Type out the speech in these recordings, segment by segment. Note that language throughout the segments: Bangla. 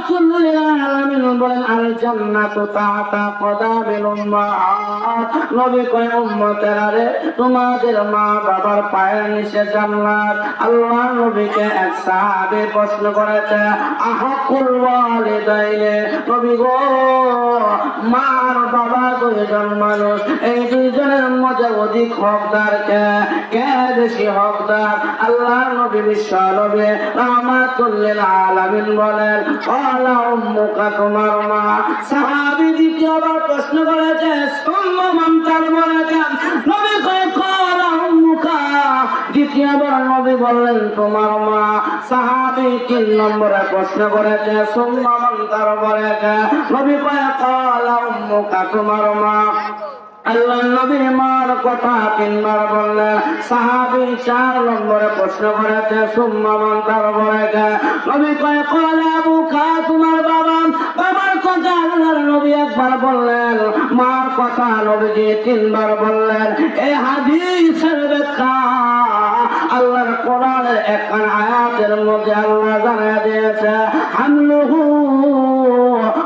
রাহমাতুল লিল আলামিন বলেন আল জান্নাতু তা'তা কদামিল উম্মাহাত। নবী কয় উম্মতেরা রে, তোমাদের মা বাবার পায়ের নিচে জান্নাত। আল্লাহ নবীকে এক সাহাবী প্রশ্ন করেছে, আহাকুল ওয়ালিদাইনে, নবী গো মা আর বাবা দুইজন মানুষ, এই দুইজনের মধ্যে অধিক হকদার কে? কে বেশি হকদার? আল্লাহ নবী বিশ্ব নবী রাহমাতুল লিল আলামিন বলেন ক্বালা উম্মুকা, তোমার মা। সাহাবী দ্বিতীয়বার প্রশ্ন করেছে, সুম্মা মান, তারপরে কে? নবী কয় ক্বালা উম্মুকা। দ্বিতীয়বার নবী বললেন তোমার মা। সাহাবী তিন নম্বরে প্রশ্ন করেছে, সুম্মা মান, তারপরে কে? নবী কয় ক্বালা উম্মুকা, তোমার মা। আল্লাহ নবীর মার কথা তিনবার বললেন। সাহাবী চার নম্বরে প্রশ্ন করেছে, সুম্মা মান, তারপরে কে? নবী কয় ক্বালা আবুকা, তোমার বাবা। বাবার কথা আল্লাহর নবী একবার বললেন, মার কথা নবীজি তিনবার বললেন। এই হাদিসের ব্যাখ্যা আল্লাহর কোরআনের একখান আয়াতের মধ্যে আল্লাহ জানিয়ে দিয়েছে, হামলুহু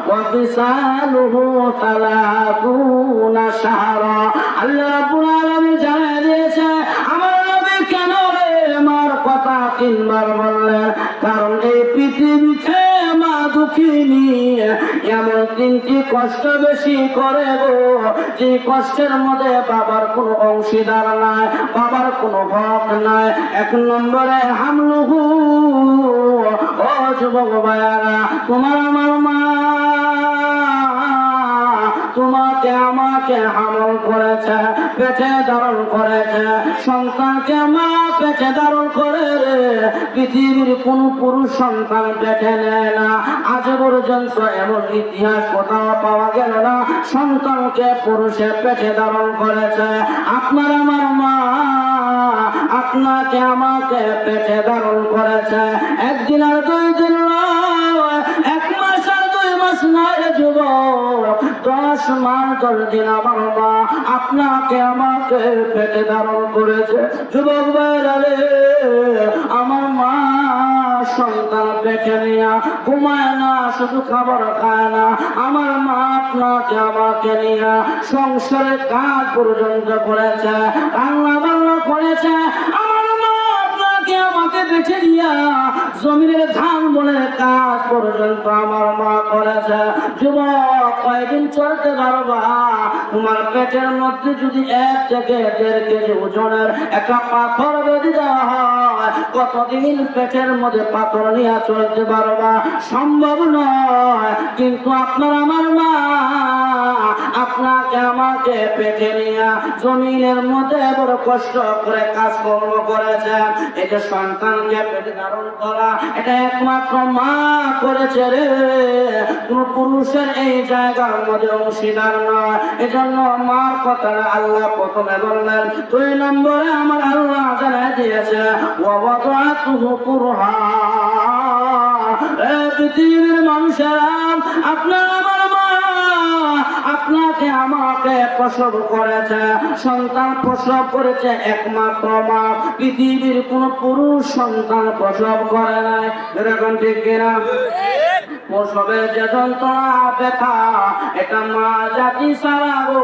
ওয়া ফিসালুহু 30 শাহরা। আল্লাহ রাব্বুল আলামিন জানিয়ে দিয়েছে, আমার নবী কেন রে মার কথা তিনবার বললেন? কারণ এই পৃথিবীতে মা দুঃখিনী এমন তিনটি কষ্ট বেশি করে গো, যে কষ্টের মধ্যে বাবার কোনো অংশীদার নাই, বাবার কোনো হক নাই। এক নম্বরে হামলুহু, ও যুবক ভাইয়ারা, তোমার আমার মা তোমাকে আমাকে হামল করেছে, পেটে ধারণ করেছে। সন্তানকে মা পেটে ধারণ করে রে, পৃথিবীর কোন পুরুষ সন্তান পেটে নেয় না। আজ পর্যন্ত এমন ইতিহাস কোথাও পাওয়া গেল না সন্তানকে পুরুষে পেটে ধারণ করেছে। আপনার আমার মা আপনাকে আমাকে পেটে ধারণ করেছে। একদিন আর দুই দিন নয়, এক মাস আর 2 মাস নয় যুবক, 10 মাস 10 দিন আমার মা আপনাকে আমাকে পেটে ধারণ করেছে। যুবক ভাইরা রে, আমার মা সন্তান পেটে নিয়ে ঘুমায় না, শুধু খাবার খায় না। আমার মা আপনাকে আমাকে নিয়ে সংসারের কাজ পর্যন্ত করেছে, রান্না বান্না করেছে। আমার মা আপনাকে আমাকে পেটে দিয়া জমিনের ধান বনের কাজ পর্যন্ত আমার মা করেছে। যুবক, কয়দিন চলতে পারবা? তোমার পেটের মধ্যে যদি 1 থেকে 1.5 কেজি ওজনের একটা পাথর বেঁধে দেওয়া হয়, কতদিন পেটের মধ্যে পাথর নিয়ে চলতে পারবা? সম্ভব নয়। কিন্তু আপনার আমার মা আপনাকে আমাকে পেটে নিয়ে জমিনের মধ্যে বড় কষ্ট করে কাজকর্ম করেছে। এই যে সন্তানকে পেটে ধারণ করা, এটা একমাত্র মা করেছে রে, কোন পুরুষের এই জায়গার মধ্যে অংশীদার নয়। এজন্য মার কথাটা আল্লাহ প্রথমে বললেন। 2 নম্বরে আমার আল্লাহ জানাই দিয়েছে, ওয়াদাতুহু কুরহা। পৃথিবীর মানুষেরা, আপনার আমার মা আপনাকে আমাকে প্রসব করেছে, সন্তান প্রসব করেছে একমাত্র মা। পৃথিবীর কোন পুরুষ সন্তান প্রসব করে নাই। এরকম ঠিক কিনা? প্রসবের যে যন্ত্রণা ব্যথা, এটা মা জাতি ছাড়া গো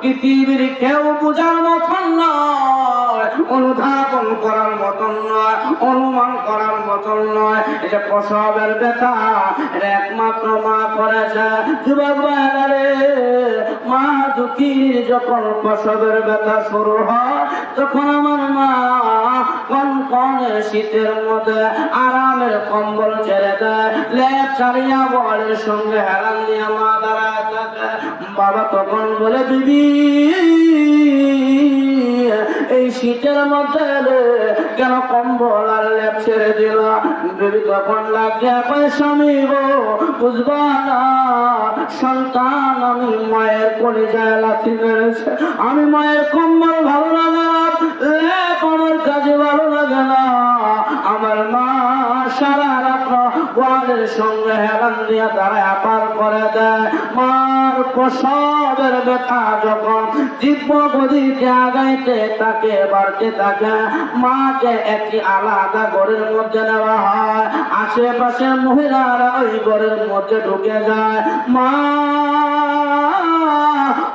পৃথিবীর কেউ বোঝার মতন নয়, অনুধাবন করার মতন নয়, অনুমান করার মতন নয়। এটা প্রসবের ব্যথা, এটা একমাত্র মা করেছে। যুবক ভাইরা রে, মা দুঃখীর যখন প্রসবের ব্যথা শুরু হয়, তখন আমার মা কনকনে শীতের মধ্যে আরামের কম্বল ছেড়ে দেয়, লেপ ছাড়িয়া বলের সঙ্গে হেরান দিয়া মা দাঁড়ায় থাকে। বাবা তখন বলে, বিবি এই শীতের মধ্যে কেন কম্বল আর লেপ ছেড়ে দিল? বিবি তখন লাগে, স্বামী গো বুঝবা না, সন্তান আমি মায়ের কলিজায় লাথি মেরেছে, আমি মায়ের কম্বল ভালো লাগে না, লেপ আমার কাছে ভালো লাগে না। আমার মা সারা রাত ওয়ালের সঙ্গে হেলান দিয়ে তারা আপার করে দেয়। মার প্রসবের ব্যথা যখন তীব্র গতিতে আগাইতে থাকে, বাড়তে থাকে, মাকে একটি আলাদা ঘরের মধ্যে নেওয়া হয়। আশেপাশের মহিলারা ওই ঘরের মধ্যে ঢুকে যায়। মা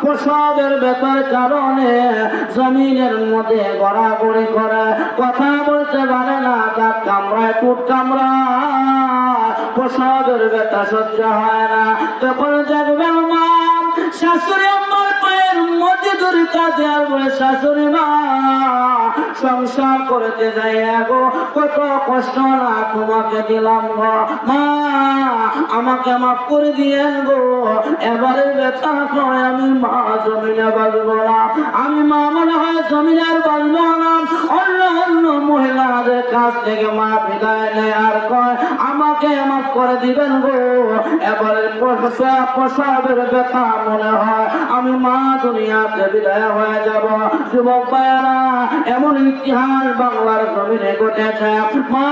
প্রসবের ব্যথার কারণে জমিনের মধ্যে গড়াগড়ি করে, কথা বলতে পারে না, দাঁত কামড়ায়, টুট কামড়ায়, প্রসবের ব্যথা সহ্য হয় না। তখন দেখবেন মা শাশুড়ি আমার পায়ের মধ্যে ধরে কাঁদে আর বলে, শাশুড়ি মা সংসার করতে যাই গো, কত কষ্ট না তোমাকে দিলাম গো, মা আমাকে মাফ করে দিয়েন গো, এবারে ব্যথা হয় আমি মা জমিনে বাঁচবো না, আমি মা মনে হয় জমিনে আর বাঁচবো না। অন্য অন্য মহিলাদের কাছ থেকে মা বিদায় নেয় আর কয় আমাকে মাফ করে দিবেন গো, এবারে প্রসবের ব্যথা মনে হয় আমি মা দুনিয়াতে বিদায় হয়ে যাব। যুবক ভাইয়েরা, এমন ইতিহাস বাংলার জমিনে ঘটেছে। মা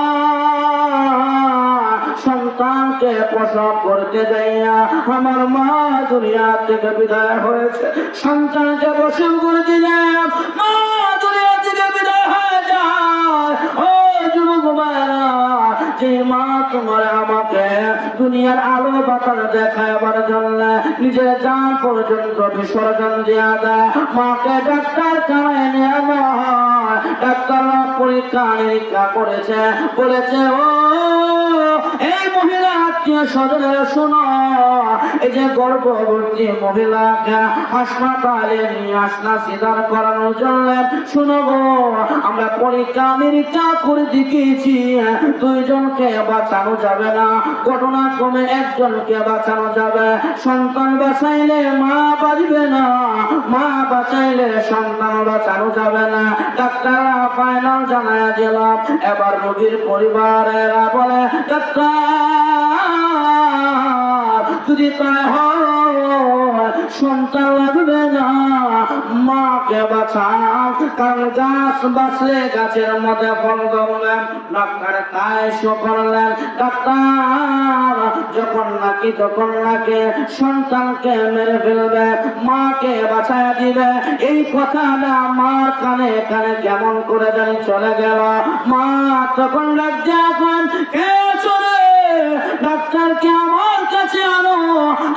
সন্তানকে প্রসব করতে যাইয়া আমার মা দুনিয়া থেকে বিদায় হয়েছে। সন্তানকে প্রসব করে দিলে মা দুনিয়া থেকে বিদায় হয়ে যায়। ও যুবক ভাইরা, যে মা তোমার আমাকে দুনিয়ার আলো বাতাস দেখাবার জন্য নিজের জান পর্যন্ত বিসর্জন দেওয়া দেয়, মাকে ডাক্তার খানায় নেওয়া হয়। ডাক্তাররা পরীক্ষা নিরীক্ষা করেছে, বলেছে ও এই মহিলা আত্মীয় স্বজনের শোনো, এই যে গর্ভবতী মহিলাকে হাসপাতালে নিয়ে আসনা সিদার করানোর জন্য শুনবো, আমরা পরীক্ষা নিরীক্ষা করে দেখিয়েছি, দুইজনকে বাঁচানো যাবে না, ঘটনাক্রমে একজনকে বাঁচানো যাবে। সন্তান বাঁচাইলে মা বাঁচবে না, মা বাঁচাইলে সন্তান বাঁচানো যাবে না। ডাক্তাররা ফাইনাল জানায় দিলাম। এবার রোগীর পরিবারেরা বলে, ডাক্তার যদি তাই হয় সন্তান লাগবে না, মাকে বাঁচান, কারণ গাছ বাঁচলে গাছের মধ্যে ফল ধরবে। ডাক্তার তাই করলেন। ডাক্তার যখন নাকি সন্তানকে মেরে ফেলবে, মাকে বাঁচায় দিবে, এই কথাটা মার কানে কানে কেমন করে জানি চলে গেল। মা তখন এখন কে চলে, ডাক্তারকে আমার কাছে আনো,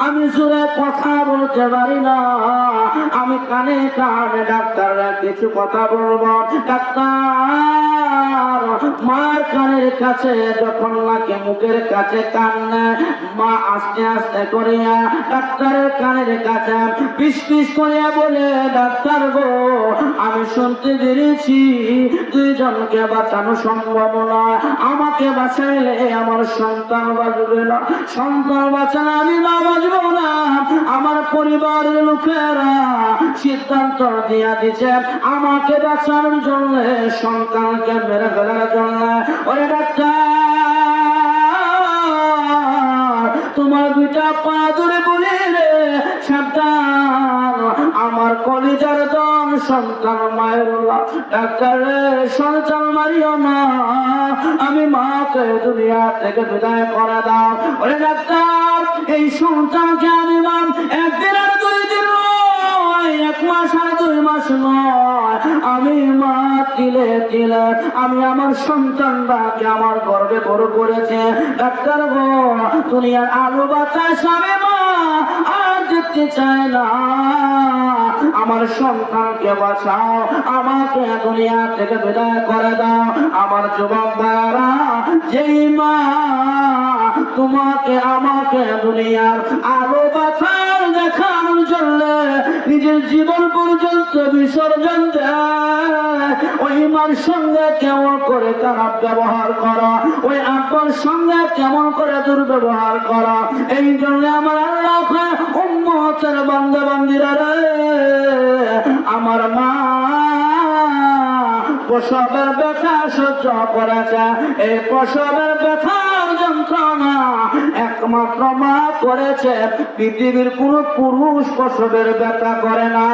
আমি জোরে কথা বলতে পারি না, আমি কানে কানে ডাক্তাররা কিছু কথা বলবো। ডাক্তার মার কানের কাছে যখন নাকি মুখের কাছে কান নেয়, মা আস্তে আস্তে করিয়া ডাক্তারের কানের কাছে পিস পিস করিয়া বলে, ডাক্তার গো আমি শুনতে পেরেছি দুইজনকে বাঁচানো সম্ভব নয়, আমাকে বাঁচাইলে আমার সন্তান বাঁচবে না, সন্তান বাঁচালে আমি মা বাঁচবো না। আমার পরিবারের লোকেরা সিদ্ধান্ত দিয়া দিচ্ছে আমাকে বাঁচানোর জন্য, সন্তানকে মেরে ফেলার জন্য। ওরে ডাক্তার তোমার দুইটা পা ধরে বলি রে সাবধান, আমার কলিজার দন সন্তান মায়ের, ডাক্তার সন্তান মারিও না, আমি মাকে দুনিয়া থেকে বিদায় করে দাও। ওরে ডাক্তার এই সন্তানকে আমি মাম একদিন আর 2 দিন নয়, 1 মাস আর 2 মাস নয়, আমি মা তিলে তিলে আমি আমার সন্তানটাকে আমার গর্বে বড় করেছে। ডাক্তার গো দুনিয়ার আলো বাতাস আমি মা আর দেখতে চায় না, আমার সন্তানকে বাঁচাও, আমাকে দুনিয়া থেকে বিদায় করে দাও। আমার যুবক ভাইরা, যেই মা তোমাকে আমাকে দুনিয়ার আলো বাতাস দেখানোর জন্য নিজের জীবন পর্যন্ত বিসর্জন দেয়, ওই মার সঙ্গে কেমন করে খারাপ ব্যবহার করা, ওই আব্বার সঙ্গে কেমন করে দুর্ব্যবহার করা। এই জন্য আমার আল্লাহ উম্মতের বান্দা বান্দিরা রে, আমার মা প্রসবের ব্যথা সহ্য করেছে, এই প্রসবের ব্যথার যন্ত্রণা একমাত্র মা করেছে, পৃথিবীর কোন পুরুষ প্রসবের ব্যথা করে না।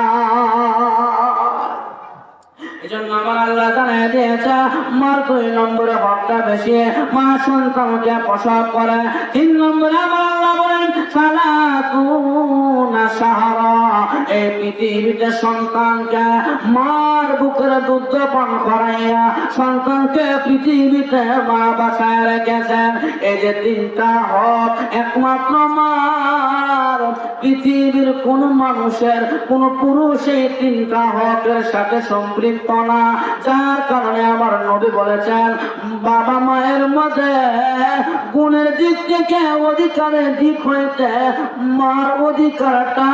এজন্য আমার আল্লাহ জানাই দিয়েছে মার 2 নম্বরে হকটা বেশি, মা সন্তানকে প্রসব করে। 3 নম্বরে আমার আল্লাহ বলেন সালাতুনা শাহরা, এই পৃথিবীতে সন্তানকে মার বুকের দুধ পান করাইয়া সন্তানকে পৃথিবীতে মা বাঁচায় রেখেছেন। এই যে 3টা হক একমাত্র মার, পৃথিবীর কোন মানুষের কোন পুরুষ এই 3টা হকের সাথে সম্পৃক্ত না। যার কারণে আমার নবী বলেছেন বাবা মায়ের মধ্যে গুণের দিক থেকে অধিকারের দিক হইতে মার অধিকারটা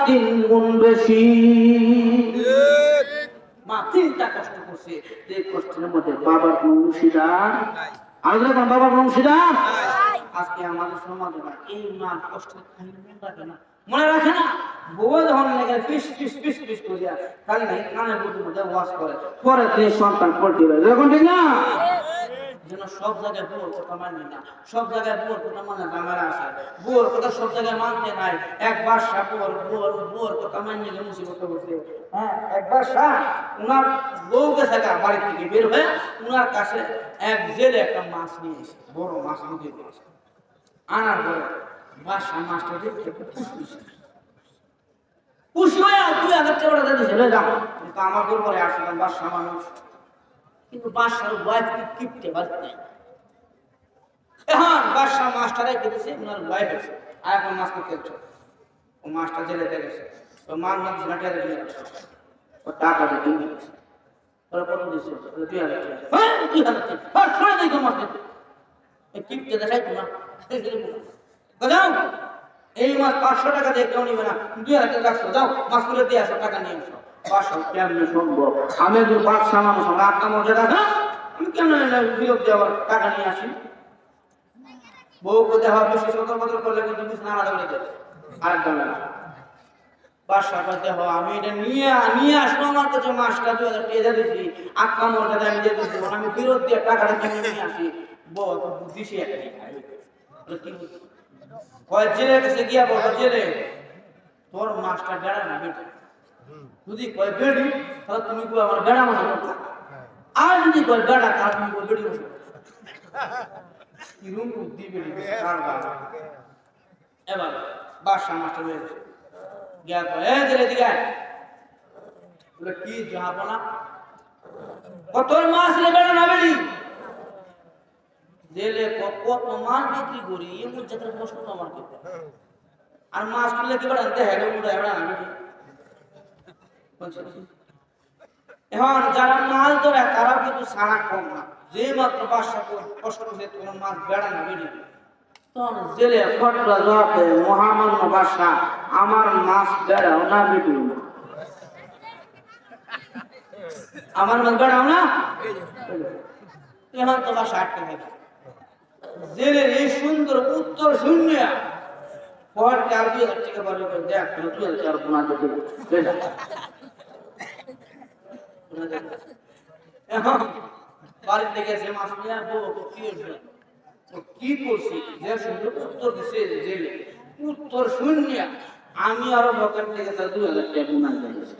3 গুণ বেশি। মা 3টা কষ্ট করছে, যে কষ্টের মধ্যে বাবার কোনো অংশীদার আর বাবার কোনো অংশীদার আজকে আমাদের সমাজে এই মা কষ্ট মনে রাখে না। বউ যখন লেগে ফিস ফিস ফিস ফিস করিয়া খালি নাই কানের মধ্যে ওয়াশ করে, পরে তুই সন্তান পল্টি হয়ে যখন ঠিক না যেন সব জায়গায় বুয়োর কথা মানি না, সব জায়গায় বুয়োর কথা মানে জামারা আসে, বুয়োর কথা সব জায়গায় মানতে নাই। এক বাদশা বুয়োর কথা মানিয়ে গিয়ে মুসিবতে বসে। হ্যাঁ, এক বাদশা উনার বউকে থাকা বাড়ি থেকে বের হয়ে উনার কাছে এক জেলে একটা মাছ নিয়ে এসে, বড় মাছ নিয়ে এসে আনার পরে বাদশা মাছটা দেখতে খুশি হয়ে 2000 টাকা দিয়েছে, যাও। কিন্তু আমার দরবারে আসলাম বাদশা মানুষ, কিন্তু বাদশার ওয়াইফ কিপটে বাদ নাই। এখন বাদশা মাছটা রেখে দিয়েছে, ওনার ওয়াইফ আছে আর এখন মাছ করতে হচ্ছে। ও মাছটা জেলে গেছে, তো মাছ মাছ ঝাঁটিয়া দিয়ে গেছে, ও টাকাটা দিয়ে গেছে। ওরা কত দিয়েছে? 2000 টাকা। হ্যাঁ 2000 টাকা ছড়ে দিই তো মাছ কিপটে দেখাই তোমার যাও, এই মাছ 500 টাকা দিয়ে কেউ নিবে না, 2000 টাকা রাখছো, যাও মাছ করে দিয়ে আসো, টাকা নিয়ে আসো। বাদশা কেমনে শুনবো? আমি একজন বাদশা মানুষ, আমার 8টা মর্যাদা, আমি কেন বিরোধ দিয়ে আবার টাকা নিয়ে আসি? বউকে দেওয়া বেশি সতর্ক বদল করলে কিন্তু কিছু নাড়া দৌড়ে দেবে আরেকটা মেলা। বাদশাটা দেহ আমি এটা নিয়ে আসবো, আমার কাছে মাছটা 2000 টাকা দিয়েছি, 8টা মর্যাদা আমি দিয়ে দিচ্ছি, আমি বিরোধ দিয়ে টাকাটা কিনে নিয়ে আসি। বউ তো বুদ্ধি সে একটা জেলের কাছে গিয়া বলো, জেলে তোর মাছটা বেড়া না বেটে, যদি কয় বেড়ি তাহলে তুমি কই আমার বেড়া মাছ করতে, আর যদি কয় বেড়া তাহলে তুমি কই বেড়ি মাছ কিরম বুদ্ধি বেড়ি কারবার। এবার বাদশা মাছটা বেড়ে গিয়া কয় এ জেলে দিকে বলে কি যাবো না, তোর মাছ বেড়া না বেড়ি? জেলে কত মাছ বিক্রি করি, এমন যাত্রা কষ্ট আমার করতে, আর মাছ তুলে কি বেড়া আনতে হেঁটে উঠে বেড়া না বেড়ি। এখন যারা মাছ ধরে তারাও কিন্তু সারা কম না, যে মাত্র বাদশা কষ্ট করছে তোমার মাছ বেড়া না বেড়ি, তখন জেলে ফটরা জবাব দেয় মহামান্য বাদশা আমার মাছ বেড়াও না বেড়ি, আমার মাছ বেড়াও না। এখন তো বাদশা আটকে থাকে, জেলের এই সুন্দর উত্তর শূন্য পর 2000 টাকা বাড়ি করে দেখ 2000 গুণা দিতে এখন বাড়িতে গেছে মাছ নিয়ে কি করছি, যে সুন্দর উত্তর দিছে জেলে উত্তর শূন্য, আমি আরো বকের থেকে 2000 টাকা গুণা দিয়েছি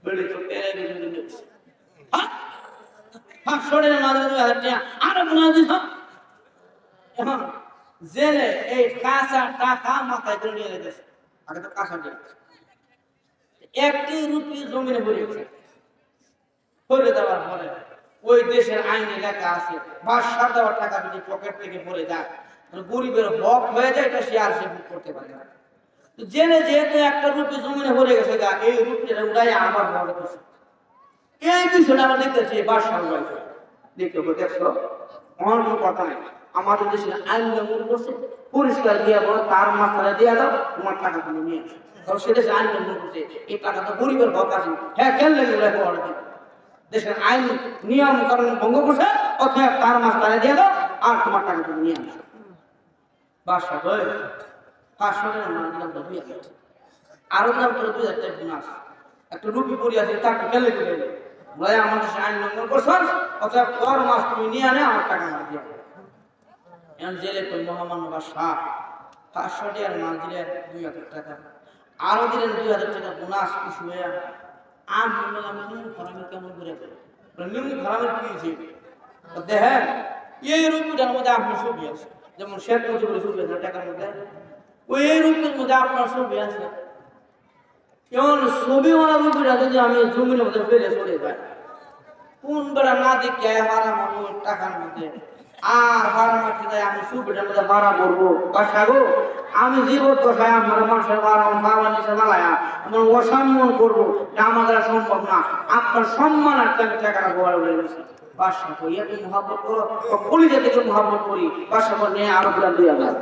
বেড়ে তো তেরে দিয়েছি, হ্যাঁ সরে না 2000 টাকা আরো গুণা দিছ। এখন জেলে এই কাঁচা টাকা মাথায় করে নিয়ে গেছে, আগে তো কাঁচা দিয়ে 1 রুপি জমিনে ভরে গেছে। ভরে দেওয়ার পরে ওই দেশের আইনে লেখা আছে বাদশার দেওয়া টাকা যদি পকেট থেকে ভরে যায় গরিবের হক হয়ে যায়, এটা সে আর সে ভোগ করতে পারে না। জেলে যেহেতু 1 রুপি জমিনে ভরে গেছে গা, এই রুপিটা উড়াই আমার বড় কিছু, এই বিষয়টা আমরা দেখতেছি বাদশার দেখতে দেখছো অন্য কথা নেই। আমাদের দেশে আইন লঙ্ঘন করছে, পরিষ্কার দিয়া বলো তার মাথায় দিয়া দাও, তোমার টাকা তুমি নিয়ে আসো। কারণ সে দেশে আইন লঙ্ঘন করছে, এই টাকা তো গরিবের হক আছে, হ্যাঁ কেন লেগে দেশের আইন নিয়ম কারণ ভঙ্গ করছে, অথবা তার মাথায় দিয়া দাও আর তোমার টাকা তুমি নিয়ে আসো। বাদশা কই 500 টাকা না দিলাম তো 2000 আরো দিলাম তোর 2000 টাকা বোনাস, একটা রুপি পড়ে আছে তার কেন লেগে বলে আমার দেশে আইন লঙ্ঘন করছস, অথবা তোর মাছ তুমি নিয়ে আনে আমার টাকা না দিয়া। এখন জেলে কই মহামান্য বাদশা 500 টাকার মাছ দিলেন 2000 টাকা, আরো দিলেন 2000 টাকা বোনাস, খুশি হয়ে আমি নিমু খারামি কেমন করে নিমু খারামের কি হয়েছে দেখেন এই রূপটার মধ্যে আপনার ছবি আছে যেমন শেখ মুজিবের ছবি আছে টাকার মধ্যে ওই রূপের মধ্যে আপনার ছবি আছে এমন ছবিওয়ালা রূপটা যদি আমি জমির মধ্যে ফেলে চলে যাই কোন বেড়া না দেখে হারাম হবো টাকার মধ্যে আর হারাম মারতে যাই আমি ছবিটার মধ্যে ভাড়া করবো বাসা গো আমি জীবত দশায় আমার মানুষের বাবা নিচে মালায়া আমার অসম্মান করবো এটা আমাদের সম্ভব না আপনার সম্মান আর আমি টাকাটা গোয়াল হয়ে গেছে বাসা করি এত মহাব্বত করো কলিজা থেকে মহাব্বত করি বাসা করে নিয়ে আরো পুরা 2000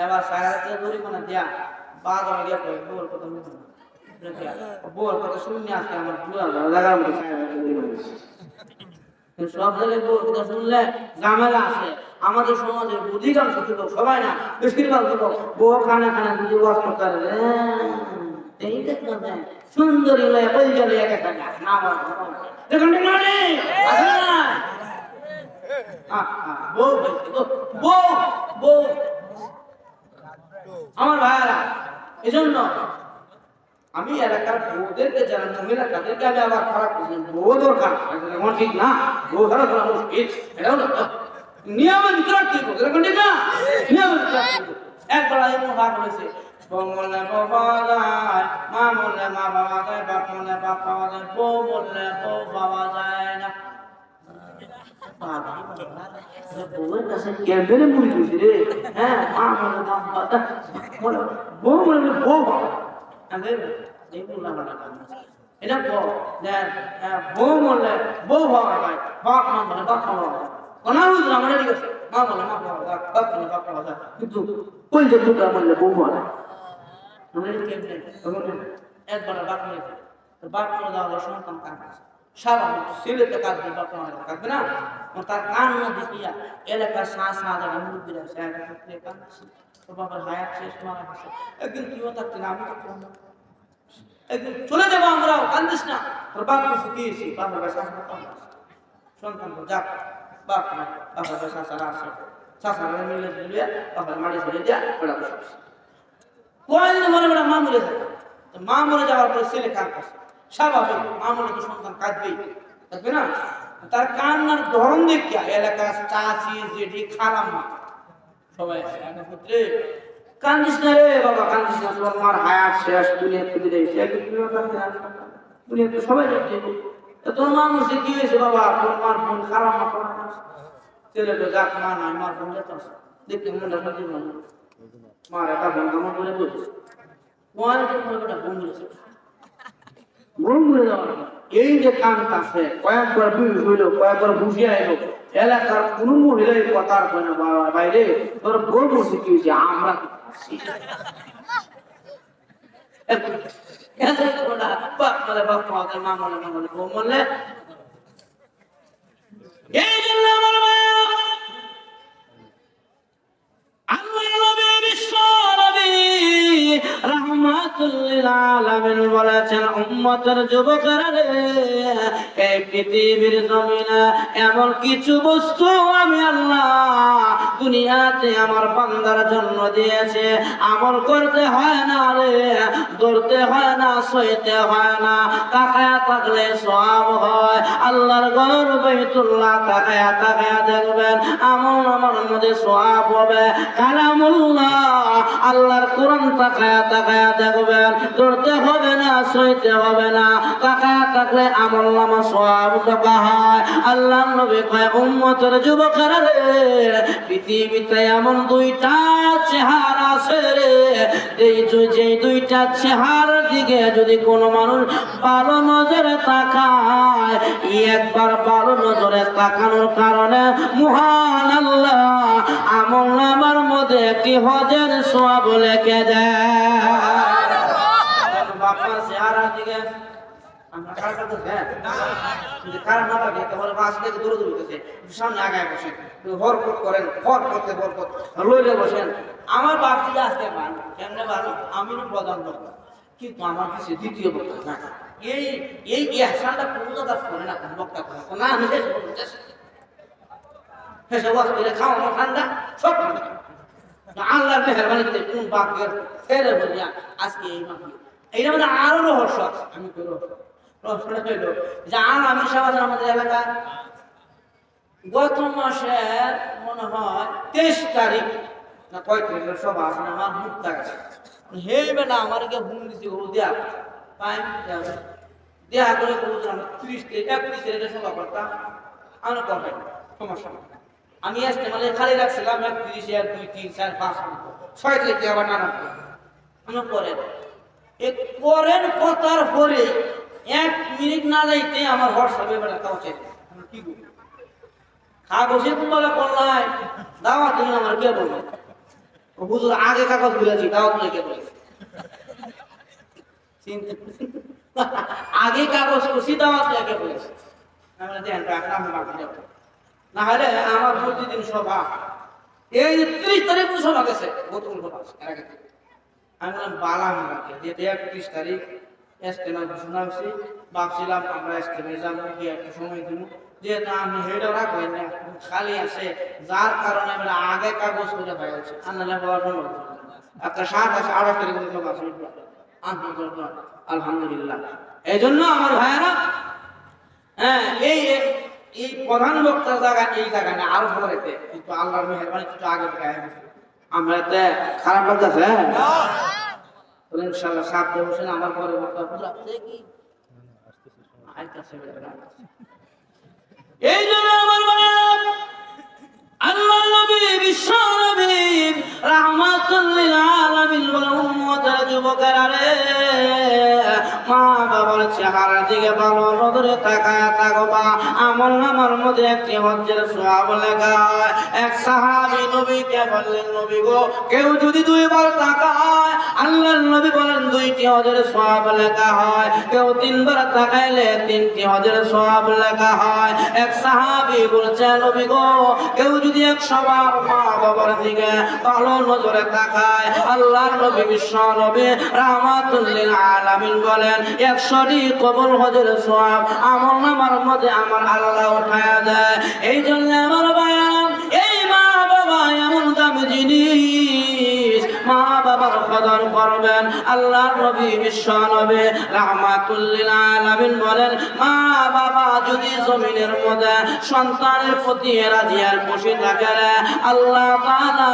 এবার সারাতে দূরি মানে দেয়া বাদ হয়ে গিয়ে বউর কথা বউর কথা শুনি আজকে আমার 2000 জায়গার মধ্যে সারাতে দূরি মানে সব জায়গায় বউর কথা শুনলে ঝামেলা আছে আমাদের সমাজের অধিকাংশ যুবক সবাই না বেশিরভাগ যুবক বউ খানা খানা যদি ওয়াজ করতে পারে এই দেখতে দেন সুন্দরী লয়ে বলছে এক একটা না দেখুন মানে আছে না বউ বউ বউ আমার ভাইরা এজন্য আমি এলাকার বউদেরকে যারা মহিলা তাদেরকে আমি আবার খারাপ করছি বউ দরকার আমার ঠিক না বউ খারাপ করা মুশকিল এটাও না নিয়মের ভিতরে ঠিক করতে ঠিক না নিয়মের ভিতরে একবার এমন ভাগ হয়েছে বউ বললে বউ পাওয়া যায় মা বললে মা পাওয়া যায় বাপ বললে বাপ পাওয়া যায় বউ বললে বউ পাওয়া যায় না বউয়ের কাছে ক্যাম্পেনে মুড়ি দিয়েছি রে হ্যাঁ মা বললে বউ বললে বউ পাওয়া এটা বউ বললে বউ পাওয়া যায় বাপ মা বলে বাপ পাওয়া যায় আমার ঠিক আছে মা বলে মা পাওয়া যায় বাপ বলে বাপ পাওয়া যায় কিন্তু কোন যে দুটা বললে বউ পাওয়া যায় একবার বাপ মরে বাপ মরে যাওয়া সন্তান কাঁদছে স্বাভাবিক ছেলেতে কাঁদবে বাপ মরে কাঁদবে না তার কান্না দেখিয়া এলাকার জায়গা মুরব্বীরা কাঁদছে তোর বাবার হায়াত শেষ মারা গেছে একদিন তুইও থাকতে না আমি থাকতাম না একদিন চলে যাবো আমরাও কান্দিস না তোর বাপ কিছু দিয়েছি বাবার বাসা সন্তান যাক বাপ না বাবার বাসা সারা আসে শাসারা মিলে দিলে বাবার মাটি ছেড়ে দেয়া ওরা বসে কয়েকদিন মনে মনে মা মরে যায় মা মরে যাওয়ার পরে ছেলে কাঁদতেছে স্বাভাবিক মা মরে তো সন্তান কাঁদবেই থাকবে না তার কান্নার ধরন দেখিয়া এলাকার চাচি জেঠি খালাম মা সবাই পুত্রে কান্দিস না রে বাবা কান্দিস না তোমার মার হায়াত শেষ দুনিয়া থেকে দিয়েছে দুনিয়া তো সবাই দেখছে তোর মা মরছে কি হয়েছে বাবা তোর মার বোন খারাপ মা করা ছেলে তো যাক মা নাই মার বোন যেত দেখতে মনটা সত্যি মনে মার একটা বোন আমার বলে বলছে এই যে কান্ত আছে কয়েকবার হইল কয়েকবার বুঝিয়ে আইলো এলাকার কোন মহিলাই কথার কয় না বাবা বাইরে তোর বউ বসে কি হয়েছে আমরা এই জন্য আমার বলেছেন উম্মতের যুবকেরা রে এই পৃথিবীর জমিনে এমন কিছু বস্তু আমি আল্লাহ দুনিয়াতে আমার বান্দার জন্য দিয়েছে আমল করতে হয় না রে ধরতে হয় না সইতে হয় না তাকায়া থাকলে সওয়াব হয় আল্লাহর ঘর বাইতুল্লাহ তাকায়া তাকায়া দেখবেন আমল আমার মধ্যে সওয়াব হবে কালামুল্লাহ আল্লাহর কোরআন তাকায়া তাকায়া দেখবেন ধরতে হবে না সইতে হবে না তাকায়া থাকলে আমল নামা সওয়াব টাকা হয় আল্লাহর নবী কয় উম্মতের যুবকেরা রে পৃথিবীতে এমন দুইটা চেহারা আছে রে এই যে দুইটা চেহারার দিকে যদি কোনো মানুষ ভালো নজরে তাকায় একবার ভালো নজরে তাকানোর কারণে মহান আল্লাহ আমল নামার মধ্যে একটি হজের সওয়াব লিখে দেয় বাবার চেহারার দিকে আমরা খারাপ করতে যদি খারাপ না লাগে তাহলে বাস থেকে দূরে দূরে গেছে সামনে আগায় বসেন হরকত করেন হরকতে বরকত লইলে বসেন আমার বাপ দিকে আজকে পান কেমনে ভালো আমি প্রধান বক্তা কিন্তু আমার কাছে দ্বিতীয় বক্তা না এই এই ইহসানটা কোনো কাজ করে না কোন বক্তা করে না আমি শেষ ওয়াজ করে খাওয়ানো ঠান্ডা সব আল্লাহর মেহেরবানিতে কোন বাপের ফেরে বলিয়া আজকে এই মাহফিল এইটা মধ্যে আরো রহস্য আছে। আমি রহস্যটা হইল যে আমি সমাজ আমাদের এলাকায় গত মাসের মনে হয় 23 তারিখ না 35 সভা আছে, আমার মুক্তা গেছে। হে বেটা আমার গিয়ে হুম দিছি ও দেয়া টাইম দেয়া করে বলছিলাম 30 31 সভা করতাম। আমি করবেন সমস্যা না, আমি আসতে মানে খালি রাখছিলাম 31 1 2 3 4 5 6 থেকে আবার নানা আমি করেন করেন কথার পরে 1 মিনিট না যাইতে আমার হোয়াটসঅ্যাপে বেটা তাও চেক কি বলি কাগজে তোমরা করলাই দাওয়াত দিন আমার কে বলবে হুজুর আগে কাগজ বুঝাচ্ছি দাওয়াত নিয়ে কে বলেছে আগে কাগজ করছি দাওয়াত নিয়ে কে বলেছে আমরা দেখেন রাখলাম না হলে আমার প্রতিদিন সভা এই 30 তারিখ সভা গেছে গতকাল সভা এর আগে আমি বললাম বালাম রাখে যে 31 তারিখ এস্টেমা ঘোষণা হয়েছে ভাবছিলাম আমরা এস্টেমে যাবো গিয়ে একটু সময় দিব যেহেতু আমি হেডও রাখবেন না খালি আছে যার কারণে আমরা আগে কাগজ করে পাইছি আনলে পাওয়ার জন্য একটা 28 তারিখ সভা আছে আলহামদুলিল্লাহ। এই জন্য আমার ভাইয়েরা হ্যাঁ এই প্রধান বক্তার জায়গা এই জায়গা না আরো পরেতে কিন্তু আল্লাহর মেহেরবানি একটু আগে আমরা খারাপ লাগতেছে ইনশাআল্লাহ সাথে বসে আমার পরে বক্তা পুরো কি এই জন্য আমার বাপ আল্লাহ নবী বিশ্ব নবী রাহমাতুল লিল আলামিন বলে উম্মতের যুবকেরা রে মা বাবার চেহারার দিকে ভালো নজরে তাকায় থাকবা। আমল নামার মধ্যে একটি হজ্জের সওয়াব লেখা হয়। এক সাহাবী নবীকে বললেন নবী গো কেউ যদি 2 বার তাকায় আল্লাহর নবী বলেন 2টি হজ্জের সওয়াব লেখা হয়, কেউ 3 বার তাকাইলে 3টি হজ্জের সওয়াব লেখা হয়। এক সাহাবী বলছে নবী গো কেউ যদি 100 বার মা বাবার দিকে ভালো নজরে তাকায় আল্লাহর নবী বিশ্ব নবী রাহমাতুল লিল আলামিন বলেন 100টি কবুল হজের সওয়াব আমল নামার মধ্যে আমার আল্লাহ উঠায়া দেয়। এই জন্য আমার বায়ান এই মা বাবা এমন দামি জিনিস মা বাবার কদর করবেন। আল্লাহর নবী বিশ্ব নবী রাহমাতুল লিল আলামিন বলেন মা বাবা যদি জমিনের মধ্যে সন্তানের প্রতি রাজি আর খুশি থাকে আল্লাহ তাআলা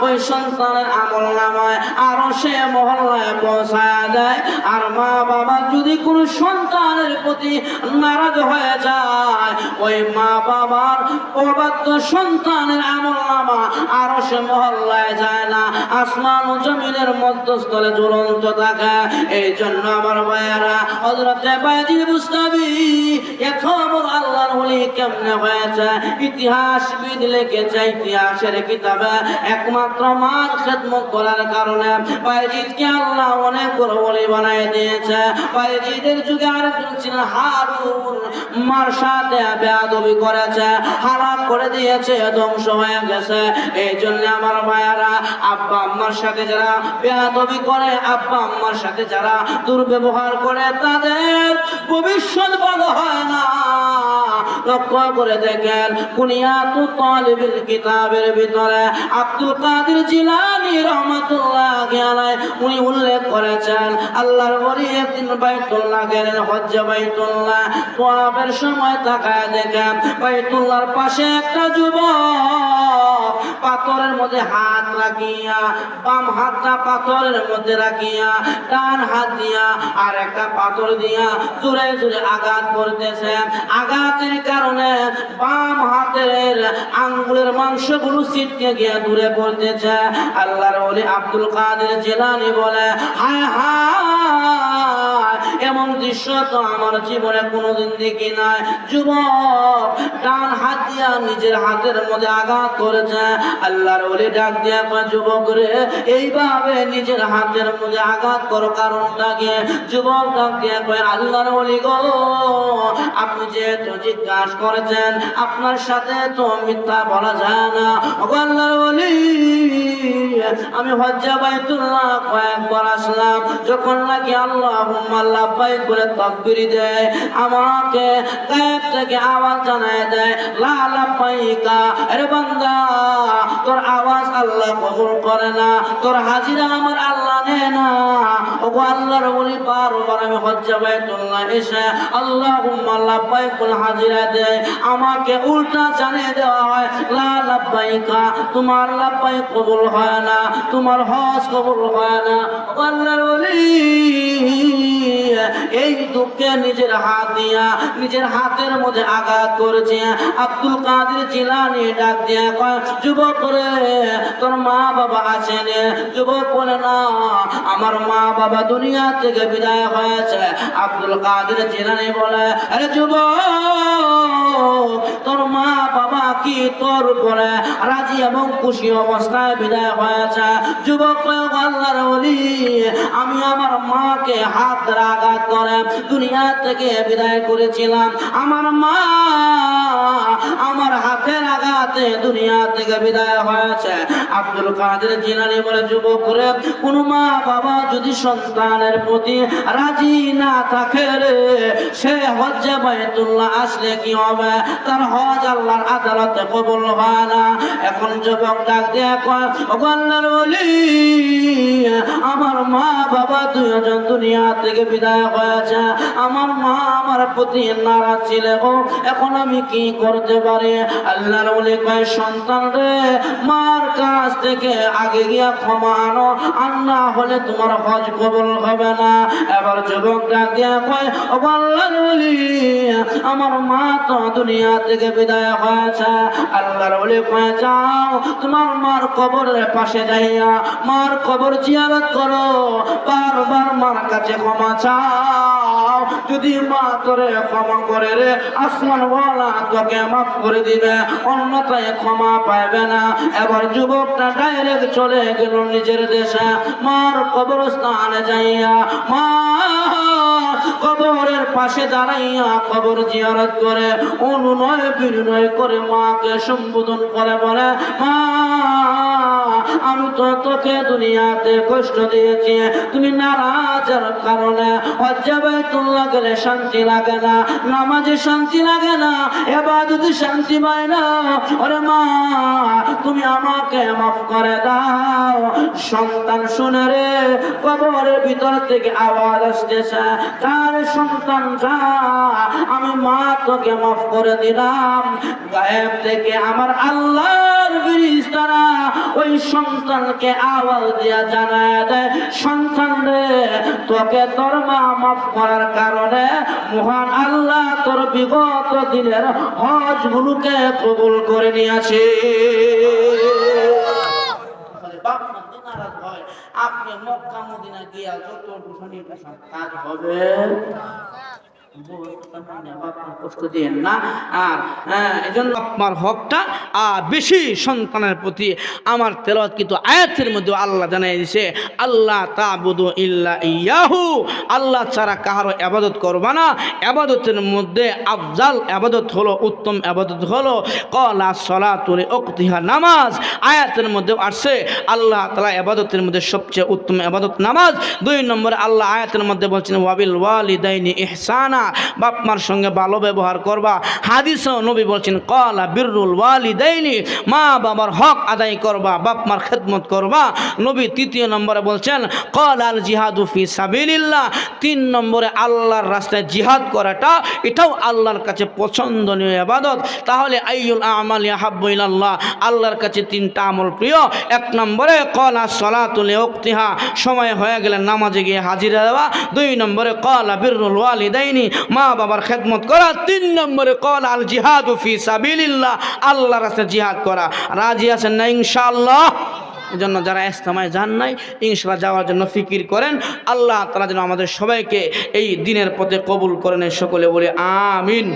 ওই সন্তানের আমল নামায় আরো সে মহল্লায় পৌঁছায় দেয়। আর মা বাবা যদি কোনো সন্তানের প্রতি নারাজ হয়ে যায় ওই মা বাবার অবাধ্য সন্তানের আমল নামা আরো সে মহল্লায় যায় না, আসমান ও জমিনের মধ্যস্থলে ঝুলন্ত থাকে। এই জন্য আমার ভাইয়েরা হযরতে বায়জিদ বুস্তামি এত বড় আল্লাহর ওলি কেমনে হয়েছে ইতিহাসবিদ লিখেছে ইতিহাসের কিতাবে একমাত্র মার খেদমত করার কারণে বায়জিদকে আল্লাহ অনেক বড় ওলি বানায় দিয়েছে। বায়জিদের যুগে আরেকজন ছিলেন হারুন, মার সাথে বেয়াদবি করেছে, হালাক করে দিয়েছে, ধ্বংস হয়ে গেছে। এই জন্য আমার ভাইয়েরা আব্বা আম্মার সাথে যারা বেয়াদবি করে আব্বা আম্মার সাথে যারা দুর্ব্যবহার করে তাদের ভবিষ্যৎ ভালো হয় না। লক্ষ্য করে দেখেন কুনিয়াতুত তালিবুল কিতাবের ভিতরে আব্দুল কাদের জিলানী রাহমাতুল্লাহ আলাইহি উনি উল্লেখ করেছেন আল্লাহর ওলি একদিন বাইতুল্লাহ গেলেন হজ্জে বাইতুল্লাহ তোয়াফের সময় তাকায় দেখেন বাইতুল্লাহর পাশে একটা যুবক পাথরের মধ্যে হাত রাখিয়া বাম হাতটা পাথরের মধ্যে রাখিয়া ডান হাত দিয়া আর একটা পাথর দিয়া জোরে জোরে আঘাত করতেছে। আঘাতের কারণে বাম হাতের আঙ্গুলের মাংসগুলো ছিটকে গিয়ে দূরে পড়তেছে। আল্লাহর ওলি আব্দুল কাদের জিলানী বলে হায় হায় এমন দৃশ্য তো আমার জীবনে কোনোদিন দেখি নাই। যুবক ডান হাত দিয়া নিজের হাতের মধ্যে আঘাত করেছে। আল্লাহর ওলি ডাক দিয়া কয় যুবক রে এইভাবে নিজের হাতের মধ্যে আঘাত করো কারণটা কি? যুবক ডাক দিয়া কয় আল্লাহর ওলি গো আপনি যেহেতু জিজ্ঞাসা করেছেন আপনার সাথে তো মিথ্যা বলা যায় না। ওগো আল্লাহর ওলি, আমি হজ্জে বাইতুল্লাহ কয়েকবার আসলাম, যখন নাকি আল্লাহুম্মা লাব্বাইক বলে তাকবীর দেয়, আমাকে গায়েব থেকে আওয়াজ জানায় দেয় লা লাব্বাইকা। আরে বান্দা, তোর আওয়াজ আল্লাহ কবুল করে না, তোর হাজিরা আমার আল্লাহ নেয় না। ওগো আল্লাহর ওলি, বারবার আমি হজ্জে বাইতুল্লাহ এসে আল্লাহুম্মা লাব্বাইক বলে হাজিরা দেয়, আমাকে উল্টা জানিয়ে দেওয়া হয় লা লাব্বাইকা, তোমার লাব্বাইক কবুল হয় না, তোমার হজ কবুল হয় না। আল্লাহর ওলি এই দুঃখে নিজের হাত দিয়া নিজের হাতের মধ্যে আঘাত করেছে। আব্দুল কাদের জিলানী ডাক দিয়া কয়, যুবক রে, তোর মা বাবা আছেন? যুবক বলে, না, আমার মা বাবা দুনিয়া থেকে বিদায় হয়েছে। আব্দুল কাদের জিলানী বলে, আরে যুবক, তোর মা বাবা কি তোর উপরে রাজি এবং খুশি অবস্থায় বিদায় হয়েছে? যুবক, আল্লাহর ওলি, আমি আমার মাকে হাত দ্বারা আঘাত করে দুনিয়া থেকে বিদায় করেছিলাম। আমার মা আমার হাতের আঘাতে দুনিয়া থেকে বিদায় হয়েছে। আব্দুল কাদের জিলানী বলে, যুবক রে, কোন মা বাবা যদি সন্তানের প্রতি রাজি না থাকে রে, সে হজ্জে বাইতুল্লাহ আসলে কি হবে? তার হজ আল্লাহর আদালতে কবুল হয় না। এখন যুবক ডাক দিয়ে কয়, ওগো আল্লাহর ওলি, আমার মা বাবা দুইজন দুনিয়া থেকে বিদায় হয়েছে, আমার মা আমার প্রতি নারাজ ছিল, এখন আমি কি করতে পারি? আল্লাহর ওলি কয়, সন্তান রে, মার কাছ থেকে আগে গিয়া ক্ষমা আনো, আর না হলে তোমার হজ কবুল হবে না। এবার যুবক ডাক দিয়া কয়, ওগো আল্লাহর ওলি, আমার মা তো দুনিয়া থেকে বিদায় হয়েছে। আল্লাহর ওলি কয়, যাও, তোমার মার কবরের পাশে যাইয়া মার কবর জিয়ারত করো, বারবার মার কাছে ক্ষমা চাও। যদি মা তোরে ক্ষমা করে রে, আসমানওয়ালা তোকে মাফ করে দিবে, অন্যথায় ক্ষমা পাইবে না। এবার যুবকটা ডাইরেক্ট চলে গেল নিজের দেশে, মার কবরস্থানে যাইয়া মা কবরের পাশে দাঁড়াইয়া কবর জিয়ারত করে অনুনয় বিনয় করে মাকে সম্বোধন করে বলে, মা, আমি তো তোকে দুনিয়াতে কষ্ট দিয়েছি, তুমি নারাজের কারণে হজ্জে বাইতুল্লাহ গেলে শান্তি লাগে না, নামাজে শান্তি লাগে না, ইবাদতে শান্তি পায় না। ওরে মা, তুমি আমাকে মাফ করে দাও। সন্তান শুনে রে, কবরের ভিতর থেকে আওয়াজ আসতেছে, কার সন্তান যা, আমি মা তোকে মাফ করে দিলাম। গায়েব থেকে আমার আল্লাহর ফেরেশতারা ওই সন্তানকে আওয়াজ দিয়া জানায় দেয়, সন্তান রে, তোকে তোর মা মাফ করার কারণে মহান আল্লাহ তোর বিগত দিনের হজ গুলোকে কবুল করে নিয়েছে। আপনি মক্কা মদিনা গিয়া যত কাজ হবে কষ্ট দিয়েন না। আর এজন্য আপনার হকটা বেশি সন্তানের প্রতি আমার তেলাওয়াত কিন্তু আয়াতের মধ্যে আল্লাহ জানাই দিয়েছে, আল্লাহ তা'বুদু ইল্লা ইয়াহু, আল্লাহ ছাড়া কারো ইবাদত করবা না। ইবাদতের মধ্যে আফজাল ইবাদত হলো, উত্তম ইবাদত হলো ক্বালা সলাতু লিওয়াক্তিহা, নামাজ। আয়াতের মধ্যে আসছে আল্লাহ তাআলা ইবাদতের মধ্যে সবচেয়ে উত্তম ইবাদত নামাজ। 2 নম্বরে আল্লাহ আয়াতের মধ্যে বলছেন ওয়াবিল ওয়ালিদাইনি ইহসানা, বাপ মার সঙ্গে ভালো ব্যবহার করবা। হাদিসে নবী বলছেন ক্বালা বিররুল ওয়ালিদাইনি, মা বাবার হক আদায় করবা, বাপ মার খেদমত করবা। নবী 3 নম্বরে বলছেন ক্বালা আল জিহাদু ফি সাবিলিল্লাহ, 3 নম্বরে আল্লাহর রাস্তায় জিহাদ করাটা এটাও আল্লাহর কাছে পছন্দনীয় ইবাদত। তাহলে আইয়ুল আমালি আহাব্বু ইলাল্লাহ, আল্লাহর কাছে 3টা আমল প্রিয়। 1 নম্বরে ক্বালা সলাতু লিওয়াক্তিহা, সময় হয়ে গেলে নামাজে গিয়ে হাজিরা দেওয়া। 2 নম্বরে ক্বালা বিররুল ওয়ালিদাইনি, মা বাবার খেদমত করা। 3 নম্বরে ক্বালা আল জিহাদু ফি সাবিলিল্লাহ, আল্লাহর রাস্তায় জিহাদ করা। রাজি আছেন না ইনশাআল্লাহ? এজন্য যারা ইস্তেমায় যান নাই, ইনশাআল্লাহ যাওয়ার জন্য ফিকির করেন। আল্লাহ তাআলা যেন আমাদের সবাইকে এই দিনের পথে কবুল করেন, সকলে বলে আমিন।